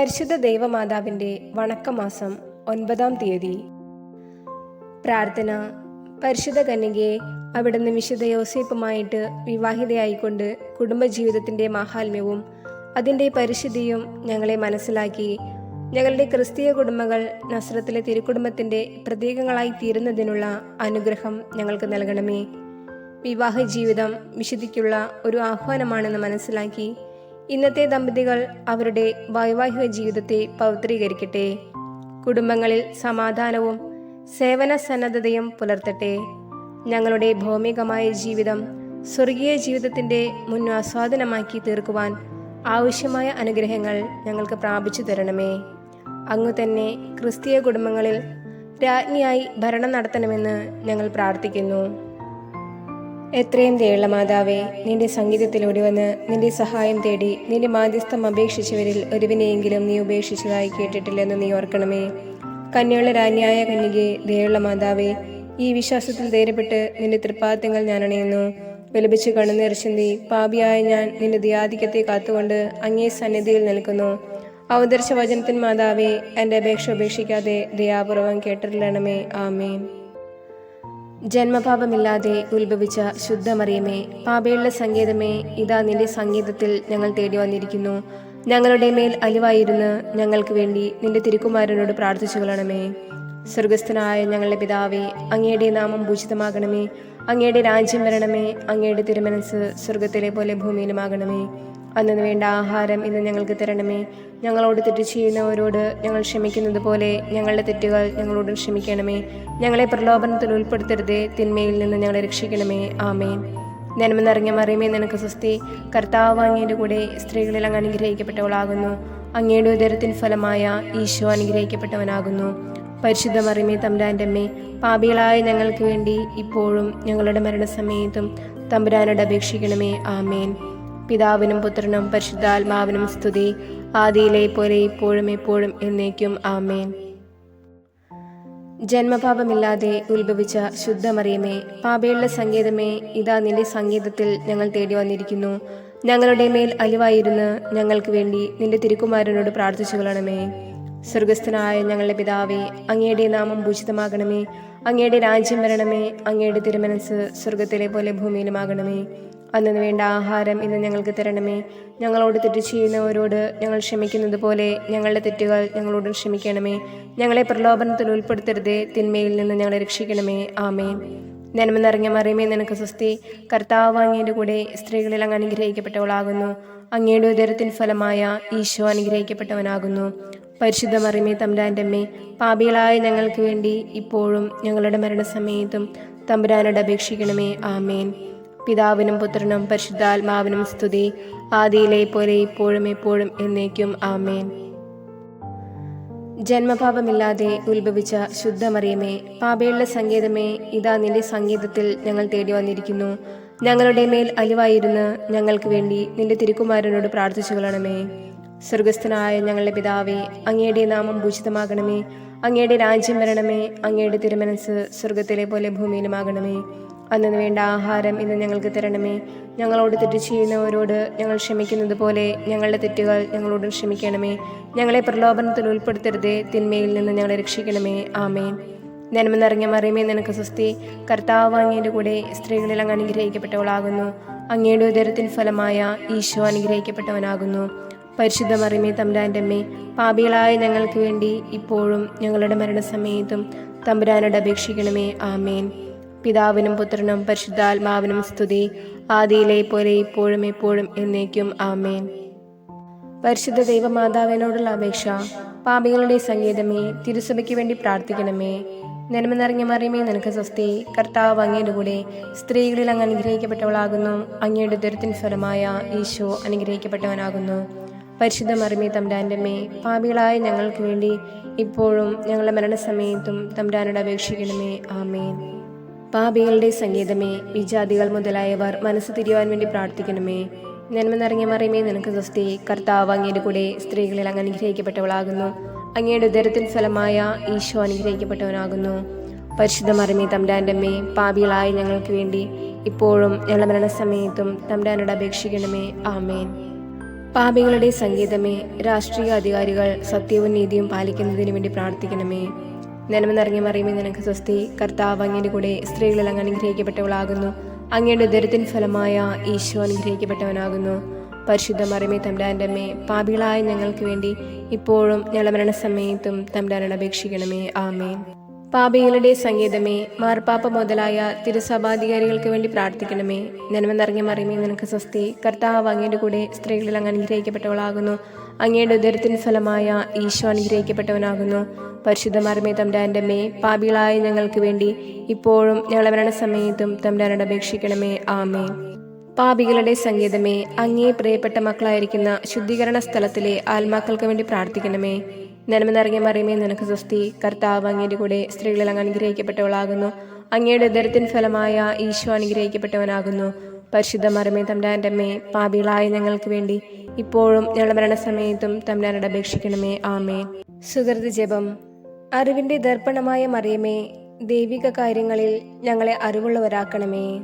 പരിശുദ്ധ ദൈവമാതാവിൻ്റെ വണക്കമാസം 9-ാം തീയതി. പ്രാർത്ഥന. പരിശുദ്ധ കന്യകയെ അവിടുന്ന് വിശുദ്ധ യോസേപ്പുമായിട്ട് വിവാഹിതയായിക്കൊണ്ട് കുടുംബജീവിതത്തിൻ്റെ മാഹാത്മ്യവും അതിൻ്റെ പരിശുദ്ധിയും ഞങ്ങളെ മനസ്സിലാക്കി ഞങ്ങളുടെ ക്രിസ്തീയ കുടുംബങ്ങൾ നസ്രത്തിലെ തിരുക്കുടുംബത്തിൻ്റെ പ്രതീകങ്ങളായി തീരുന്നതിനുള്ള അനുഗ്രഹം ഞങ്ങൾക്ക് നൽകണമേ. വിവാഹ ജീവിതം വിശുദ്ധിക്കുള്ള ഒരു ആഹ്വാനമാണെന്ന് മനസ്സിലാക്കി ഇന്നത്തെ ദമ്പതികൾ അവരുടെ വൈവാഹിക ജീവിതത്തെ പവിത്രീകരിക്കട്ടെ. കുടുംബങ്ങളിൽ സമാധാനവും സേവന സന്നദ്ധതയും പുലർത്തട്ടെ. ഞങ്ങളുടെ ഭൗമികമായ ജീവിതം സ്വർഗീയ ജീവിതത്തിൻ്റെ മുന്നാസ്വാദനമാക്കി തീർക്കുവാൻ ആവശ്യമായ അനുഗ്രഹങ്ങൾ ഞങ്ങൾക്ക് പ്രാപിച്ചു തരണമേ. അങ്ങ് തന്നെ ക്രിസ്തീയ കുടുംബങ്ങളിൽ രാജ്ഞിയായി ഭരണം നടത്തണമെന്ന് ഞങ്ങൾ പ്രാർത്ഥിക്കുന്നു. എത്രയും ദയുള്ള മാതാവേ, നിന്റെ സംഗീതത്തിലൂടെ വന്ന് നിന്റെ സഹായം തേടി നിന്റെ മാധ്യസ്ഥം അപേക്ഷിച്ചവരിൽ ഒരുവിനെയെങ്കിലും നീ ഉപേക്ഷിച്ചതായി കേട്ടിട്ടില്ലെന്ന് നീ ഓർക്കണമേ. കന്യകളുടെ രാജ്ഞിയായ കന്യകെ, ദയുള്ള മാതാവേ, ഈ വിശ്വാസത്തിൽ ധൈര്യപ്പെട്ട് നിന്റെ തൃപ്പാദങ്ങൾ ഞാൻ അണയുന്നു. വിലപിച്ച് കണ്ണുനീർ ചിന്തി പാപിയായ ഞാൻ നിന്റെ ദയാധിക്യത്തെ കാത്തുകൊണ്ട് അങ്ങേ സന്നിധിയിൽ നിൽക്കുന്നു. അവതരിച്ച വചനത്തിൻ മാതാവേ, എൻ്റെ അപേക്ഷ ഉപേക്ഷിക്കാതെ ദയാപൂർവം കേട്ടിരണമേ. ആമേൻ. ജന്മപാപമില്ലാതെ ഉത്ഭവിച്ച ശുദ്ധമറിയമേ, പാപയുള്ള സംഗീതമേ, ഇതാ നിന്റെ സംഗീതത്തിൽ ഞങ്ങൾ തേടി വന്നിരിക്കുന്നു. ഞങ്ങളുടെ മേൽ അലിവായിരുന്ന് ഞങ്ങൾക്ക് വേണ്ടി നിന്റെ തിരുക്കുമാരനോട് പ്രാർത്ഥിച്ചു കൊള്ളണമേ. സ്വർഗസ്ഥനായ ഞങ്ങളുടെ പിതാവേ, അങ്ങയുടെ നാമം പൂജിതമാകണമേ. അങ്ങയുടെ രാജ്യം വരണമേ. അങ്ങയുടെ തിരുമനസ് സ്വർഗത്തിലെ പോലെ ഭൂമിയിലുമാകണമേ. അന്നു വേണ്ട ആഹാരം ഇന്ന് ഞങ്ങൾക്ക് തരണമേ. ഞങ്ങളോട് തെറ്റ് ചെയ്യുന്നവരോട് ഞങ്ങൾ ക്ഷമിക്കുന്നത് പോലെ ഞങ്ങളുടെ തെറ്റുകൾ ഞങ്ങളോട് ക്ഷമിക്കണമേ. ഞങ്ങളെ പ്രലോഭനത്തിൽ ഉൾപ്പെടുത്തരുതേ, തിന്മയിൽ നിന്ന് ഞങ്ങളെ രക്ഷിക്കണമേ. ആമേൻ. നന്മ നിറഞ്ഞ മറിയമേ, നിനക്ക് സ്വസ്തി. കർത്താവ് അങ്ങയുടെ കൂടെ സ്ത്രീകളിൽ അങ്ങ് അനുഗ്രഹിക്കപ്പെട്ടവളാകുന്നു. അങ്ങയുടെ ഉദരത്തിൻ ഫലമായ ഈശോ അനുഗ്രഹിക്കപ്പെട്ടവനാകുന്നു. പരിശുദ്ധ മറിയമേ, തമ്പുരാൻ്റെ അമ്മേ, പാപികളായ ഞങ്ങൾക്ക് വേണ്ടി ഇപ്പോഴും ഞങ്ങളുടെ മരണസമയത്തും തമ്പുരാനോട് അപേക്ഷിക്കണമേ. ആമേൻ. പിതാവിനും പുത്രനും പരിശുദ്ധാത്മാവിനും സ്തുതി, ആദിയിലെ പോലെ ഇപ്പോഴും എപ്പോഴും എന്നേക്കും. ആമേൻ. ജന്മപാപമില്ലാതെ ഉത്ഭവിച്ച ശുദ്ധമറിയമേ, പാപയുള്ള സംഗീതമേ, ഇതാ നിന്റെ സംഗീതത്തിൽ ഞങ്ങൾ തേടി വന്നിരിക്കുന്നു. ഞങ്ങളുടെ മേൽ അലിവായിരുന്ന് ഞങ്ങൾക്ക് വേണ്ടി നിന്റെ തിരുക്കുമാരനോട് പ്രാർത്ഥിച്ചു കൊള്ളണമേ. സ്വർഗസ്ഥനായ ഞങ്ങളുടെ പിതാവേ, അങ്ങയുടെ നാമം പൂജിതമാകണമേ. അങ്ങയുടെ രാജ്യം വരണമേ. അങ്ങയുടെ തിരുമനസ് സ്വർഗത്തിലെ പോലെ ഭൂമിയിലുമാകണമേ. അന്നു വേണ്ട ആഹാരം ഇന്ന് ഞങ്ങൾക്ക് തരണമേ. ഞങ്ങളോട് തെറ്റ് ചെയ്യുന്നവരോട് ഞങ്ങൾ ക്ഷമിക്കുന്നത് പോലെ ഞങ്ങളുടെ തെറ്റുകൾ ഞങ്ങളോട് ക്ഷമിക്കണമേ. ഞങ്ങളെ പ്രലോഭനത്തിൽ ഉൾപ്പെടുത്തരുതേ, തിന്മയിൽ നിന്ന് ഞങ്ങളെ രക്ഷിക്കണമേ. ആമേൻ. നന്മ നിറഞ്ഞ മറിയമേ, നിനക്ക് സ്വസ്തി. കർത്താവ് അങ്ങയുടെ കൂടെ സ്ത്രീകളിൽ അങ്ങ് അനുഗ്രഹിക്കപ്പെട്ടവളാകുന്നു. അങ്ങയുടെ ഉദരത്തിൻ ഫലമായ ഈശോ അനുഗ്രഹിക്കപ്പെട്ടവനാകുന്നു. പരിശുദ്ധ മറിയമേ, തമ്പുരാൻ്റെ അമ്മേ, പാപികളായ ഞങ്ങൾക്ക് വേണ്ടി ഇപ്പോഴും ഞങ്ങളുടെ മരണസമയത്തും തമ്പുരാനോട് അപേക്ഷിക്കണമേ. ആമേൻ. പിതാവിനും പുത്രനും പരിശുദ്ധാത്മാവിനും സ്തുതി, ആദിയിലെ പോലെ ഇപ്പോഴും എപ്പോഴും എന്നേക്കും. ആമേൻ. ജന്മപാപമില്ലാതെ ഉത്ഭവിച്ച ശുദ്ധമറിയമേ, പാപയുള്ള സംഗീതമേ, ഇതാ നിന്റെ സംഗീതത്തിൽ ഞങ്ങൾ തേടി വന്നിരിക്കുന്നു. ഞങ്ങളുടെ മേൽ അലിവായിരുന്ന് ഞങ്ങൾക്ക് വേണ്ടി നിന്റെ തിരുക്കുമാരനോട് പ്രാർത്ഥിച്ചു കൊള്ളണമേ. സ്വർഗസ്ഥനായ ഞങ്ങളുടെ പിതാവേ, അങ്ങയുടെ നാമം പൂജിതമാകണമേ. അങ്ങയുടെ രാജ്യം വരണമേ. അങ്ങയുടെ തിരുമനസ് സ്വർഗത്തിലെ പോലെ ഭൂമിയിലുമാകണമേ. അന്നു വേണ്ട ആഹാരം ഇന്ന് ഞങ്ങൾക്ക് തരണമേ. ഞങ്ങളോട് തെറ്റ് ചെയ്യുന്നവരോട് ഞങ്ങൾ ക്ഷമിക്കുന്നത് പോലെ ഞങ്ങളുടെ തെറ്റുകൾ ഞങ്ങളോട് ക്ഷമിക്കണമേ. ഞങ്ങളെ പ്രലോഭനത്തിൽ ഉൾപ്പെടുത്തരുതേ, തിന്മയിൽ നിന്ന് ഞങ്ങളെ രക്ഷിക്കണമേ. ആമേൻ. നന്മ നിറഞ്ഞ മറിയമേ, നിനക്ക് സ്വസ്തി. കർത്താവ് അങ്ങയുടെ കൂടെ സ്ത്രീകളിൽ അങ്ങ് അനുഗ്രഹിക്കപ്പെട്ടവളാകുന്നു. അങ്ങയുടെ ഉദരത്തിൻ ഫലമായ ഈശോ അനുഗ്രഹിക്കപ്പെട്ടവനാകുന്നു. പരിശുദ്ധ മറിയമേ, തമ്പുരാൻ്റെ അമ്മേ, പാപികളായ ഞങ്ങൾക്ക് വേണ്ടി ഇപ്പോഴും ഞങ്ങളുടെ മരണസമയത്തും തമ്പുരാനോട് അപേക്ഷിക്കണമേ. ആമേൻ. പിതാവിനും പുത്രനും പരിശുദ്ധാത്മാവിനും സ്തുതി, ആദിയിലെ പോലെ ഇപ്പോഴും എപ്പോഴും എന്നേക്കും. ആമേൻ. പരിശുദ്ധ ദൈവമാതാവിനോടുള്ള അപേക്ഷ. പാപികളുടെ സംഗീതമേ, തിരുസഭയ്ക്ക് വേണ്ടി പ്രാർത്ഥിക്കണമേ. നന്മ നിറഞ്ഞ മറിയമേ, നിനക്ക് സ്വസ്തി. കർത്താവ് അങ്ങയുടെ കൂടെ സ്ത്രീകളിൽ അങ്ങ് അനുഗ്രഹിക്കപ്പെട്ടവളാകുന്നു. അങ്ങയുടെ ഉദരത്തിൻ ഫലമായ ഈശോ അനുഗ്രഹിക്കപ്പെട്ടവനാകുന്നു. പരിശുദ്ധ മറിയമേ, തമ്പുരാൻ്റെ അമ്മേ, പാപികളായ ഞങ്ങൾക്ക് വേണ്ടി ഇപ്പോഴും ഞങ്ങളുടെ മരണസമയത്തും തമ്പുരാനോട് അപേക്ഷിക്കണമേ. ആമേൻ. പാപികളുടെ സംഗീതമേ, വിജാതികൾ മുതലായവർ മനസ്സ് തിരിയുവാൻ വേണ്ടി പ്രാർത്ഥിക്കണമേ. നന്മ നിറഞ്ഞ മറിയമേ, നിനക്ക് സ്വസ്തി. കർത്താവ് അങ്ങയുടെ കൂടെ സ്ത്രീകളിൽ അങ്ങ് അനുഗ്രഹിക്കപ്പെട്ടവളാകുന്നു. അങ്ങയുടെ ഉദരത്തിൻ ഫലമായ ഈശോ അനുഗ്രഹിക്കപ്പെട്ടവനാകുന്നു. പരിശുദ്ധ മറിയമേ, തമ്പുരാൻ്റെ അമ്മേ, പാപികളായ ഞങ്ങൾക്ക് വേണ്ടി ഇപ്പോഴും ഞങ്ങളുടെ മരണസമയത്തും തമ്പുരാനോട് അപേക്ഷിക്കണമേ. ആമേൻ. പാപികളുടെ സംഗീതമേ, രാഷ്ട്രീയ അധികാരികൾ സത്യവും നീതിയും പാലിക്കുന്നതിന് വേണ്ടി പ്രാർത്ഥിക്കണമേ. നന്മ നിറഞ്ഞ മറിയമേ, നിനക്ക് സ്വസ്തി. കർത്താവ് അങ്ങയുടെ കൂടെ സ്ത്രീകളിൽ അങ്ങ് അനുഗ്രഹിക്കപ്പെട്ടവളാകുന്നു. അങ്ങയുടെ ഉദരത്തിൻ ഫലമായ ഈശോ അനുഗ്രഹിക്കപ്പെട്ടവനാകുന്നു. പരിശുദ്ധ മറിയമേ, തമ്പുരാന്റെ അമ്മേ, പാപികളായ ഞങ്ങൾക്ക് വേണ്ടി ഇപ്പോഴും ഞങ്ങളുടെ മരണസമയത്തും തമ്പുരാനോട് അപേക്ഷിക്കണമേ. ആമേൻ. പാപികളുടെ സംഗീതമേ, മാർപ്പാപ്പ മുതലായ തിരുസഭാധികാരികൾക്ക് വേണ്ടി പ്രാർത്ഥിക്കണമേ. നന്മ നിറഞ്ഞ മറിയമേ, നിനക്ക് സ്വസ്തി. കർത്താവ് അങ്ങയുടെ കൂടെ സ്ത്രീകളിൽ അങ്ങ് അനുഗ്രഹിക്കപ്പെട്ടവളാകുന്നു. അങ്ങയുടെ ഉദരത്തിൻ ഫലമായ ഈശോ അനുഗ്രഹിക്കപ്പെട്ടവനാകുന്നു. പരിശുദ്ധ മറിയമേ, തമ്പുരാന്റെ അമ്മേ, പാപികളായ ഞങ്ങൾക്ക് വേണ്ടി ഇപ്പോഴും ഞങ്ങളുടെ മരണസമയത്തും തമ്പുരാനോട് അപേക്ഷിക്കണമേ. ആമേൻ. പാപികളുടെ സംഗീതമേ, അങ്ങേ പ്രിയപ്പെട്ട മക്കളായിരിക്കുന്ന ശുദ്ധീകരണ സ്ഥലത്തിലെ ആത്മാക്കൾക്ക് വേണ്ടി പ്രാർത്ഥിക്കണമേ. നന്മ നിറഞ്ഞ മറിയമേ, നിനക്ക് സ്വസ്തി. കർത്താവ് അങ്ങയുടെ കൂടെ സ്ത്രീകളിൽ അങ്ങ് അനുഗ്രഹിക്കപ്പെട്ടവളാകുന്നു. അങ്ങയുടെ ഉദരത്തിൻ ഫലമായ ഈശോ അനുഗ്രഹിക്കപ്പെട്ടവനാകുന്നു. പരിശുദ്ധ മറിയമേ, തമ്പുരാന്റെ അമ്മേ, പാപികളായ ഞങ്ങൾക്ക് വേണ്ടി ഇപ്പോഴും ഞങ്ങളുടെ മരണസമയത്തും തമ്പുരാനോട് അപേക്ഷിക്കണമേ. ആമേൻ. സുഹൃത് ജപം. അറിവിന്റെ ദർപ്പണമായ മറിയമേ, ദൈവിക കാര്യങ്ങളിൽ ഞങ്ങളെ അറിവുള്ളവരാക്കണമേ.